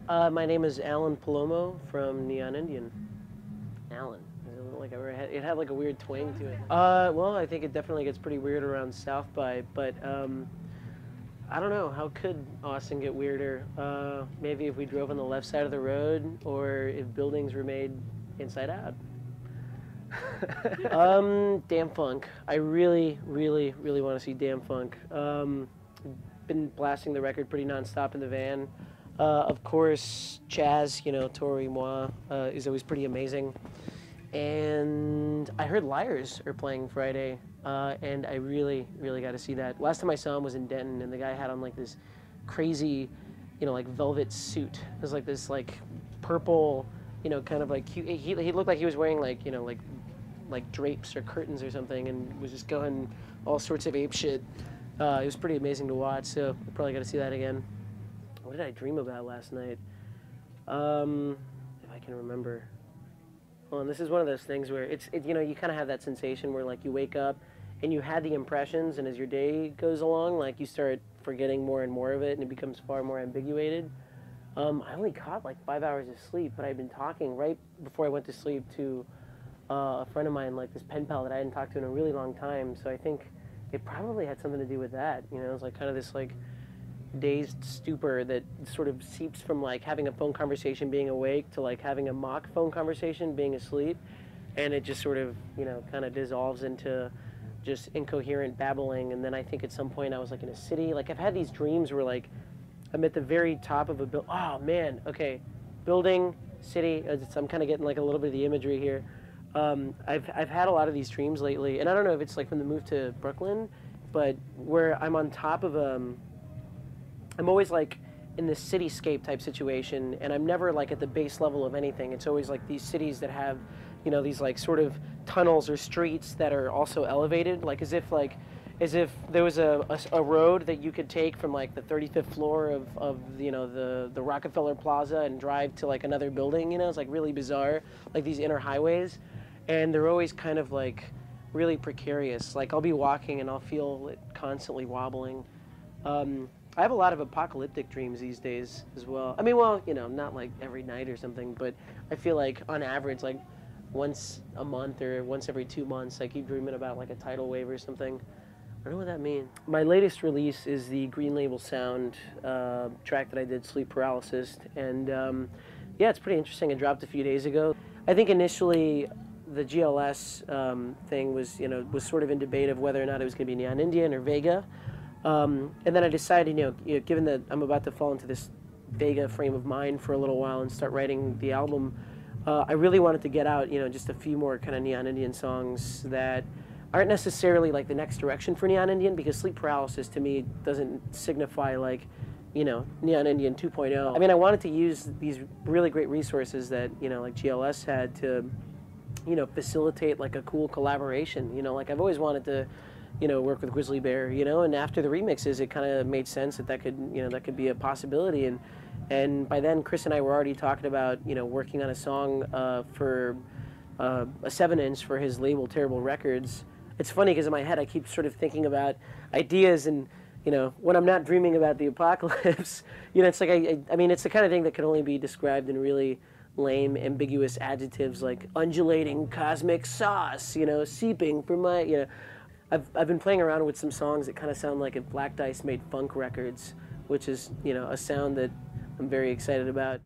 My name is Alan Palomo from Neon Indian. Alan. It had like a weird twang to it. Well, I think it definitely gets pretty weird around South by, but I don't know. How could Austin get weirder? Maybe if we drove on the left side of the road, or if buildings were made inside out. Damn Funk. I really, really, really want to see Damn Funk. Been blasting the record pretty nonstop in the van. Of course, Chaz, Tori Moi, is always pretty amazing. And I heard Liars are playing Friday, and I really, really got to see that. Last time I saw him was in Denton, and the guy had on like this crazy, like velvet suit. It was like this like purple, kind of like he looked like he was wearing like like drapes or curtains or something, and was just going all sorts of ape shit. It was pretty amazing to watch, so I probably got to see that again. What did I dream about last night? If I can remember. Well, and this is one of those things where you kind of have that sensation where like you wake up and you had the impressions, and as your day goes along, like you start forgetting more and more of it, and it becomes far more ambiguated. I only caught like 5 hours of sleep, but I'd been talking right before I went to sleep to a friend of mine, like this pen pal that I hadn't talked to in a really long time. So I think it probably had something to do with that. It was like kind of this like dazed stupor that sort of seeps from like having a phone conversation being awake to like having a mock phone conversation being asleep, and it just sort of kind of dissolves into just incoherent babbling. And then I think at some point I was like in a city. Like I've had these dreams where like I'm at the very top of a building. Oh man, okay, building, city. I'm kind of getting like a little bit of the imagery here. I've had a lot of these dreams lately, and I don't know if it's like from the move to Brooklyn, but where I'm on top of I'm always like in this cityscape type situation, and I'm never like at the base level of anything. It's always like these cities that have, these like sort of tunnels or streets that are also elevated, like as if there was a road that you could take from like the 35th floor of the Rockefeller Plaza and drive to like another building. It's like really bizarre, like these inner highways, and they're always kind of like really precarious. Like I'll be walking and I'll feel it constantly wobbling. I have a lot of apocalyptic dreams these days as well. I mean, well, not like every night or something, but I feel like on average, like once a month or once every 2 months, I keep dreaming about like a tidal wave or something. I don't know what that means. My latest release is the Green Label Sound track that I did, Sleep Paralysis, and yeah, it's pretty interesting. It dropped a few days ago. I think initially the GLS thing was, was sort of in debate of whether or not it was going to be Neon Indian or Vega. And then I decided, given that I'm about to fall into this Vega frame of mind for a little while and start writing the album, I really wanted to get out, just a few more kind of Neon Indian songs that aren't necessarily like the next direction for Neon Indian, because Sleep Paralysis to me doesn't signify like, Neon Indian 2.0. I mean, I wanted to use these really great resources that, like GLS had to, facilitate like a cool collaboration. Like I've always wanted to work with Grizzly Bear, and after the remixes, it kind of made sense that could be a possibility. And by then, Chris and I were already talking about, working on a song for a 7-inch for his label, Terrible Records. It's funny because in my head, I keep sort of thinking about ideas, and, when I'm not dreaming about the apocalypse, it's like, I mean, it's the kind of thing that can only be described in really lame, ambiguous adjectives like undulating cosmic sauce, seeping from my, I've been playing around with some songs that kind of sound like if Black Dice made funk records, which is, a sound that I'm very excited about.